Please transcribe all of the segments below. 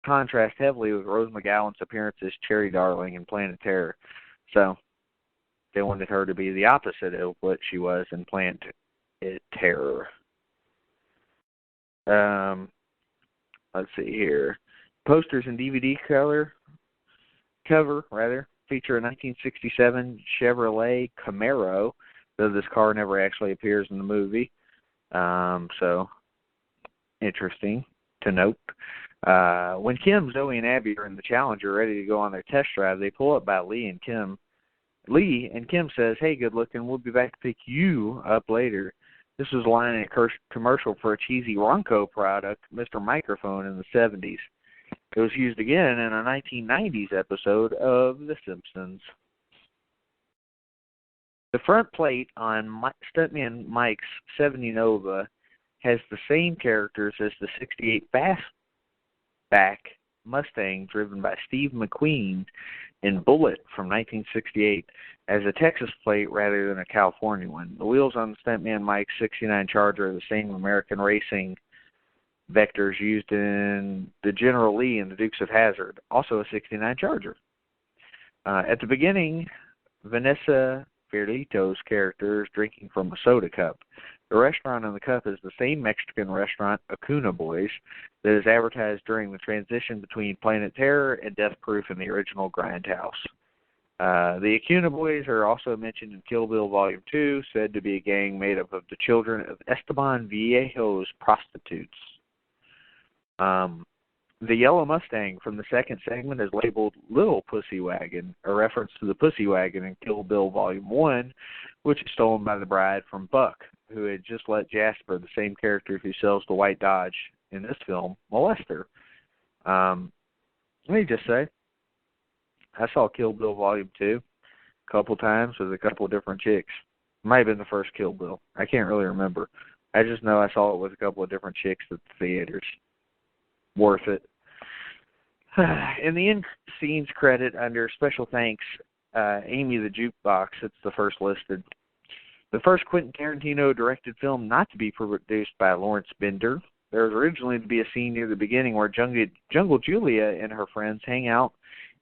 contrast heavily with Rose McGowan's appearance as Cherry Darling in Planet Terror. So they wanted her to be the opposite of what she was in Planet Terror. Let's see here. Posters and DVD cover feature a 1967 Chevrolet Camaro, though this car never actually appears in the movie. So interesting to note. When Kim, Zoe, and Abby are in the Challenger ready to go on their test drive, they pull up by Lee and Kim. Lee and Kim says, "Hey, good looking, we'll be back to pick you up later." This was a line in a commercial for a cheesy Ronco product, Mr. Microphone, in the 70s. It was used again in a 1990s episode of The Simpsons. The front plate on Stuntman Mike's 70 Nova has the same characters as the 68 Fastback Mustang driven by Steve McQueen in Bullet from 1968 as a Texas plate rather than a California one. The wheels on the Stuntman Mike's 69 Charger are the same American racing vectors used in the General Lee and the Dukes of Hazzard, also a 69 Charger. At the beginning, Vanessa Fiorito's character is drinking from a soda cup. The restaurant on the cup is the same Mexican restaurant, Acuna Boys, that is advertised during the transition between Planet Terror and Death Proof in the original Grindhouse. The Acuna Boys are also mentioned in Kill Bill Volume 2, said to be a gang made up of the children of Esteban Viejo's prostitutes. The yellow Mustang from the second segment is labeled Little Pussy Wagon, a reference to the Pussy Wagon in Kill Bill Volume 1, which is stolen by the bride from Buck, who had just let Jasper, the same character who sells the white Dodge in this film, molest her. Let me just say, I saw Kill Bill Volume 2 a couple times with a couple of different chicks. It might have been the first Kill Bill. I can't really remember. I just know I saw it with a couple of different chicks at the theaters. Worth it. In the end scenes credit under special thanks, Amy the Jukebox, it's the first listed. The first Quentin Tarantino directed film not to be produced by Lawrence Bender. There was originally to be a scene near the beginning where Jungle Julia and her friends hang out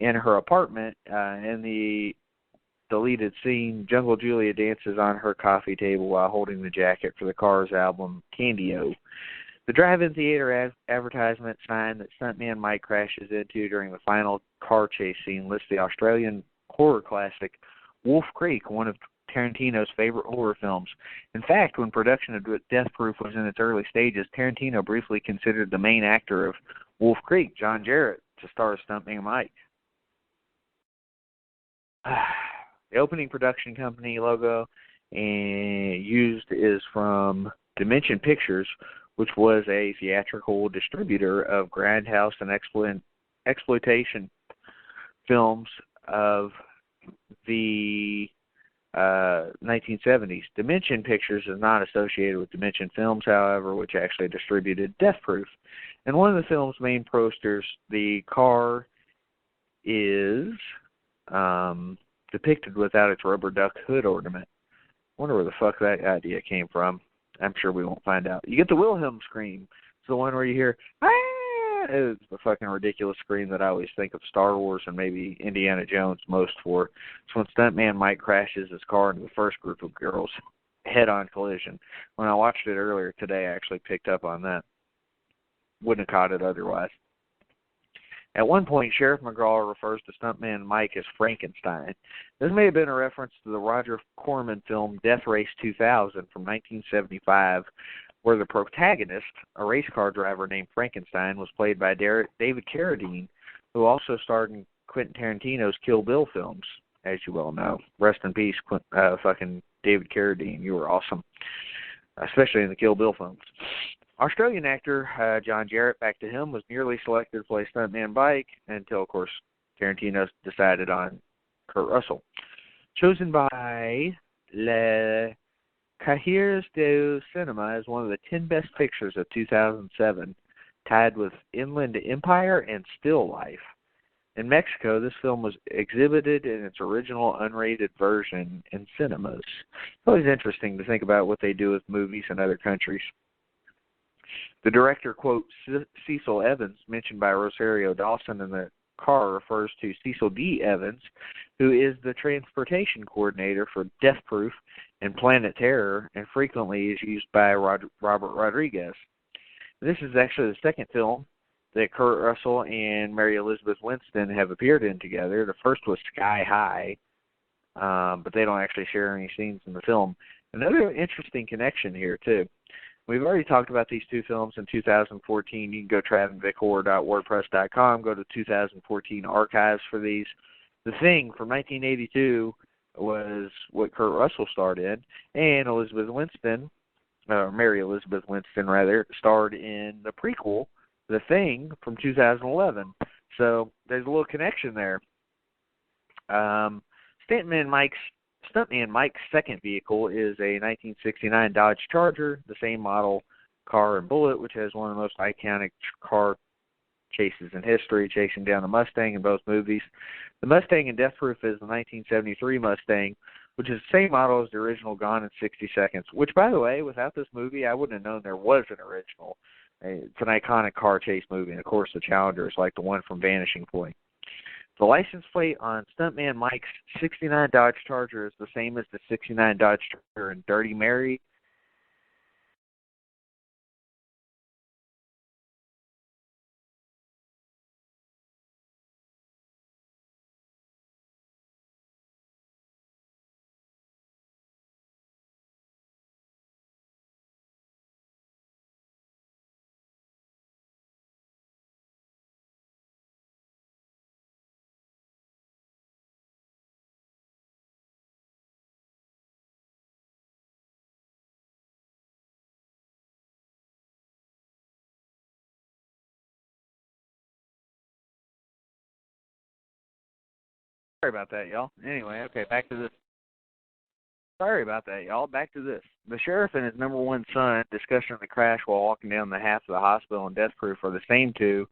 in her apartment. In the deleted scene, Jungle Julia dances on her coffee table while holding the jacket for the Cars album Candy-O. The drive-in theater advertisement sign that Stuntman Mike crashes into during the final car chase scene lists the Australian horror classic Wolf Creek, one of Tarantino's favorite horror films. In fact, when production of Death Proof was in its early stages, Tarantino briefly considered the main actor of Wolf Creek, John Jarrett, to star as Stuntman Mike. The opening production company logo used is from Dimension Pictures, which was a theatrical distributor of Grindhouse and exploitation films of the 1970s. Dimension Pictures is not associated with Dimension Films, however, which actually distributed Death Proof. In one of the film's main posters, the car is depicted without its rubber duck hood ornament. I wonder where the fuck that idea came from. I'm sure we won't find out. You get the Wilhelm scream. It's the one where you hear, ah! It's the fucking ridiculous scream that I always think of Star Wars and maybe Indiana Jones most for. It's when Stuntman Mike crashes his car into the first group of girls. Head-on collision. When I watched it earlier today, I actually picked up on that. Wouldn't have caught it otherwise. At one point, Sheriff McGraw refers to Stuntman Mike as Frankenstein. This may have been a reference to the Roger Corman film Death Race 2000 from 1975, where the protagonist, a race car driver named Frankenstein, was played by David Carradine, who also starred in Quentin Tarantino's Kill Bill films, as you well know. Rest in peace, fucking David Carradine. You were awesome, especially in the Kill Bill films. Australian actor John Jarrett, back to him, was nearly selected to play Stuntman Mike until, of course, Tarantino decided on Kurt Russell. Chosen by Le Cahiers du Cinema as one of the 10 best pictures of 2007, tied with Inland Empire and Still Life. In Mexico, this film was exhibited in its original unrated version in cinemas. It's always interesting to think about what they do with movies in other countries. The director quotes Cecil Evans, mentioned by Rosario Dawson in the car, refers to Cecil D. Evans, who is the transportation coordinator for Death Proof and Planet Terror, and frequently is used by Robert Rodriguez. This is actually the second film that Kurt Russell and Mary Elizabeth Winstead have appeared in together. The first was Sky High, but they don't actually share any scenes in the film. Another interesting connection here, too. We've already talked about these two films in 2014. You can go travinvickhorror.wordpress.com, go to 2014 archives for these. The Thing from 1982 was what Kurt Russell starred in, and Elizabeth Winstead, Mary Elizabeth Winstead, rather, starred in the prequel, The Thing, from 2011. So there's a little connection there. Stuntman Mike's second vehicle is a 1969 Dodge Charger, the same model car and Bullet, which has one of the most iconic car chases in history, chasing down a Mustang in both movies. The Mustang in Death Proof is the 1973 Mustang, which is the same model as the original Gone in 60 Seconds, which, by the way, without this movie, I wouldn't have known there was an original. It's an iconic car chase movie, and, of course, the Challenger is like the one from Vanishing Point. The license plate on Stuntman Mike's 69 Dodge Charger is the same as the 69 Dodge Charger in Dirty Mary. Sorry about that, y'all. Anyway, okay, back to this. Sorry about that, y'all. Back to this. The sheriff and his number one son discussing the crash while walking down the half of the hospital in Death Proof are the same two,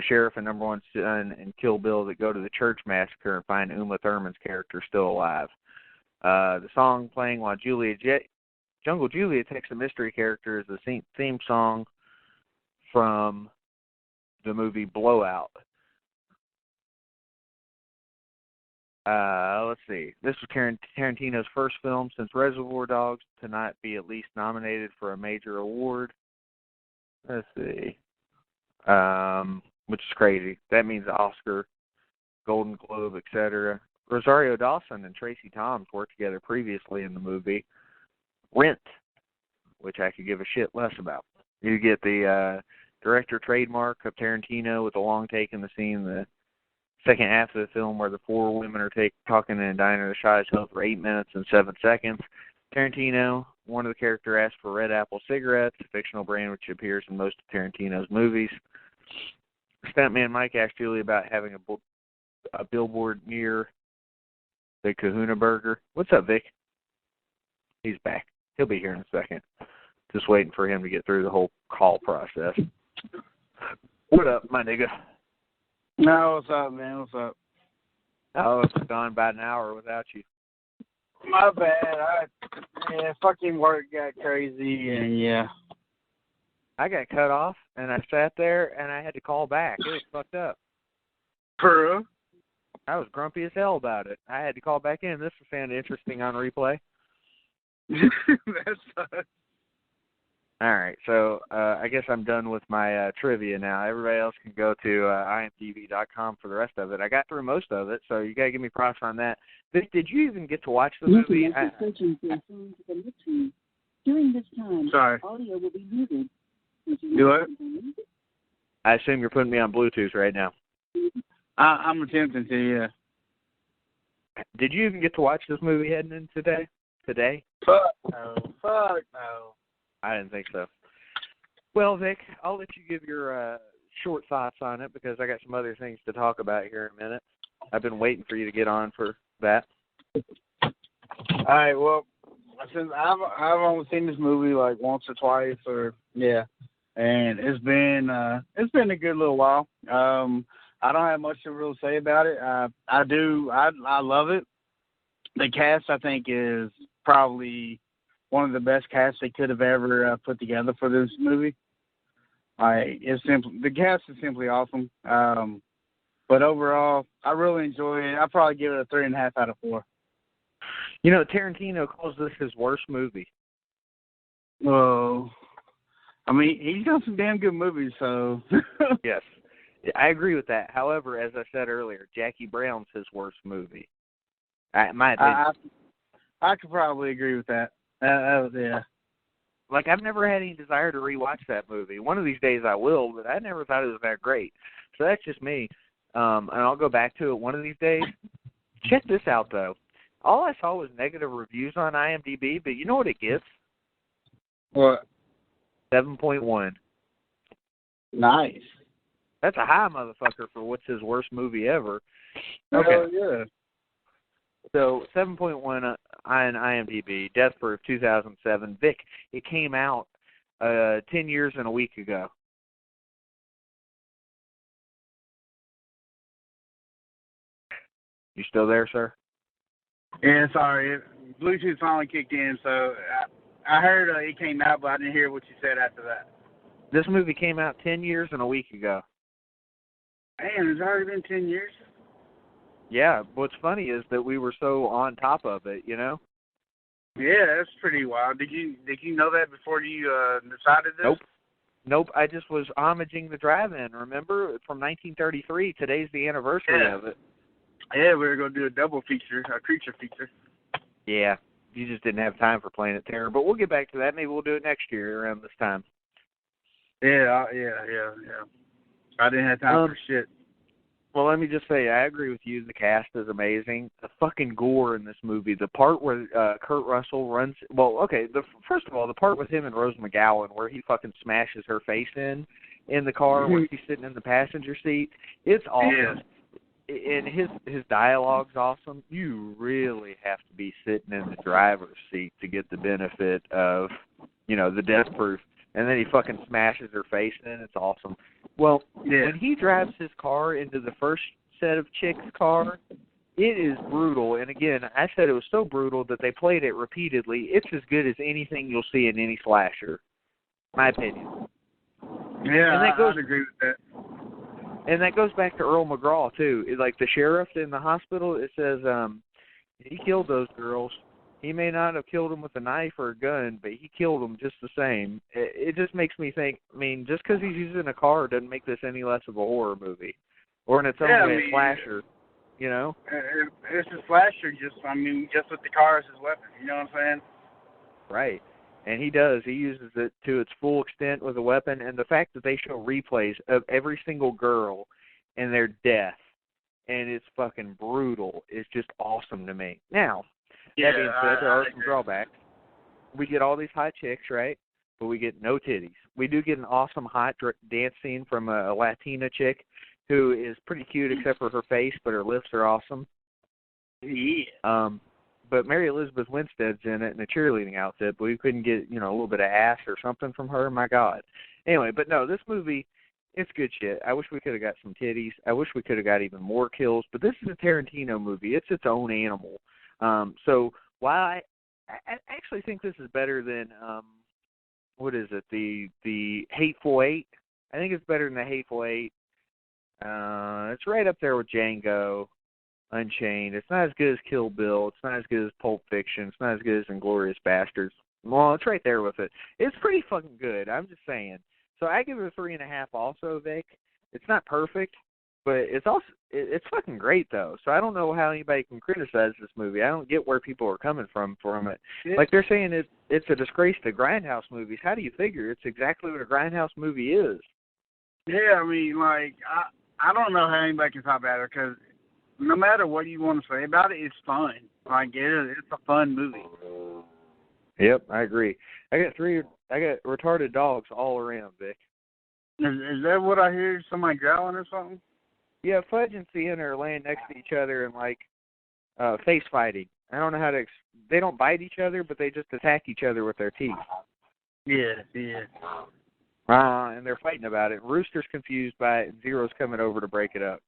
sheriff and number one son in Kill Bill, that go to the church massacre and find Uma Thurman's character still alive. The song playing while Jungle Julia takes a mystery character is the theme song from the movie Blowout. Let's see. This was Tarantino's first film since Reservoir Dogs to not be at least nominated for a major award. Let's see. Which is crazy. That means Oscar, Golden Globe, etc. Rosario Dawson and Tracy Thoms worked together previously in the movie Rent, which I could give a shit less about. You get the director trademark of Tarantino with the long take in the scene, the second half of the film where the four women are talking in a diner. The shot is held for 8 minutes and 7 seconds. Tarantino, one of the characters asked for Red Apple cigarettes, a fictional brand which appears in most of Tarantino's movies. Stuntman Mike asked Julie about having a billboard near the Kahuna Burger. What's up, Vic? He's back. He'll be here in a second. Just waiting for him to get through the whole call process. What up, my nigga? No, what's up, man? What's up? Oh, it's gone about an hour without you. My bad. Fucking work got crazy, and yeah. I got cut off, and I sat there, and I had to call back. It was fucked up. For real? I was grumpy as hell about it. I had to call back in. This will sound interesting on replay. That sucks. All right, so I guess I'm done with my trivia now. Everybody else can go to imdb.com for the rest of it. I got through most of it, so you got to give me props on that. Vic, did you even get to watch the movie? During this time, sorry. Audio will be muted. Do what? I assume you're putting me on Bluetooth right now. I'm attempting to, yeah. Did you even get to watch this movie heading in today? Fuck no. Fuck no. I didn't think so. Well, Vic, I'll let you give your short thoughts on it because I got some other things to talk about here in a minute. I've been waiting for you to get on for that. All right, well, since I've only seen this movie like once or twice, and it's been a good little while. I don't have much to really say about it. I love it. The cast, I think, is probably one of the best casts they could have ever put together for this movie. It's simply the cast is simply awesome. But overall, I really enjoy it. I'd probably give it a 3.5 out of 4. You know, Tarantino calls this his worst movie. Well, I mean, he's done some damn good movies, so. Yes, I agree with that. However, as I said earlier, Jackie Brown's his worst movie. My opinion. I could probably agree with that. Yeah. Like, I've never had any desire to rewatch that movie. One of these days I will, but I never thought it was that great. So that's just me. And I'll go back to it one of these days. Check this out, though. All I saw was negative reviews on IMDb, but you know what it gets? What? 7.1. Nice. That's a high motherfucker for what's his worst movie ever. Okay. Yeah. So 7.1 on IMDb, Death Proof, 2007. Vic, it came out 10 years and a week ago. You still there, sir? Yeah, sorry. Bluetooth finally kicked in, so I heard it came out, but I didn't hear what you said after that. This movie came out 10 years and a week ago. Man, it's already been 10 years? Yeah, what's funny is that we were so on top of it, you know? Yeah, that's pretty wild. Did you know that before you decided this? Nope, I just was homaging the drive-in, remember? From 1933, today's the anniversary of it. Yeah, we were going to do a double feature, a creature feature. Yeah, you just didn't have time for Planet Terror, but we'll get back to that. Maybe we'll do it next year around this time. Yeah. I didn't have time for shit. Well, let me just say, I agree with you. The cast is amazing. The fucking gore in this movie, the part where Kurt Russell runs... Well, okay, first of all, the part with him and Rose McGowan where he fucking smashes her face in the car where she's sitting in the passenger seat, it's awesome. Yeah. And his dialogue's awesome. You really have to be sitting in the driver's seat to get the benefit of, the Death Proof. And then he fucking smashes her face in. It's awesome. Well, when he drives his car into the first set of chicks' car, it is brutal. And again, I said it was so brutal that they played it repeatedly. It's as good as anything you'll see in any slasher, my opinion. Yeah, I'd agree with that. And that goes back to Earl McGraw, too. Like the sheriff in the hospital, it says he killed those girls. He may not have killed them with a knife or a gun, but he killed them just the same. It just makes me think, just because he's using a car doesn't make this any less of a horror movie. Or in its own way, a slasher, It's a slasher, just with the car as his weapon, you know what I'm saying? Right. And he does. He uses it to its full extent with a weapon. And the fact that they show replays of every single girl and their death, and it's fucking brutal, is just awesome to me. Now, that being said, there are some drawbacks. We get all these hot chicks, right? But we get no titties. We do get an awesome hot dance scene from a Latina chick who is pretty cute except for her face, but her lips are awesome. Yeah. But Mary Elizabeth Winstead's in it in a cheerleading outfit, but we couldn't get, a little bit of ass or something from her. My God. Anyway, but no, this movie, it's good shit. I wish we could have got some titties. I wish we could have got even more kills, but this is a Tarantino movie. It's its own animal. So while I actually think this is better than, what is it, the Hateful Eight? I think it's better than the Hateful Eight. It's right up there with Django Unchained. It's not as good as Kill Bill. It's not as good as Pulp Fiction. It's not as good as Inglourious Basterds. Well, it's right there with it. It's pretty fucking good. I'm just saying. So I give it a 3.5 also, Vic. It's not perfect, but it's fucking great, though. So I don't know how anybody can criticize this movie. I don't get where people are coming from it. Yeah. Like they're saying it's a disgrace to Grindhouse movies. How do you figure? It's exactly what a Grindhouse movie is. Yeah, I don't know how anybody can talk about it, because no matter what you want to say about it, it's fun. It's a fun movie. Yep, I agree. I got retarded dogs all around, Vic. Is that what I hear? Somebody growling or something? Yeah, Fudge and Sienna are laying next to each other and face fighting. I don't know how to. They don't bite each other, but they just attack each other with their teeth. Yeah. And they're fighting about it. Rooster's confused by it, and Zero's coming over to break it up.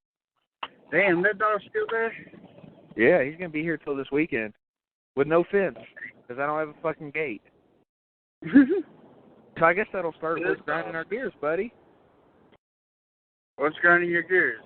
Damn, that dog's still there? Yeah, he's going to be here till this weekend with no fence because I don't have a fucking gate. So I guess that'll start with grinding our gears, buddy. What's grinding your gears?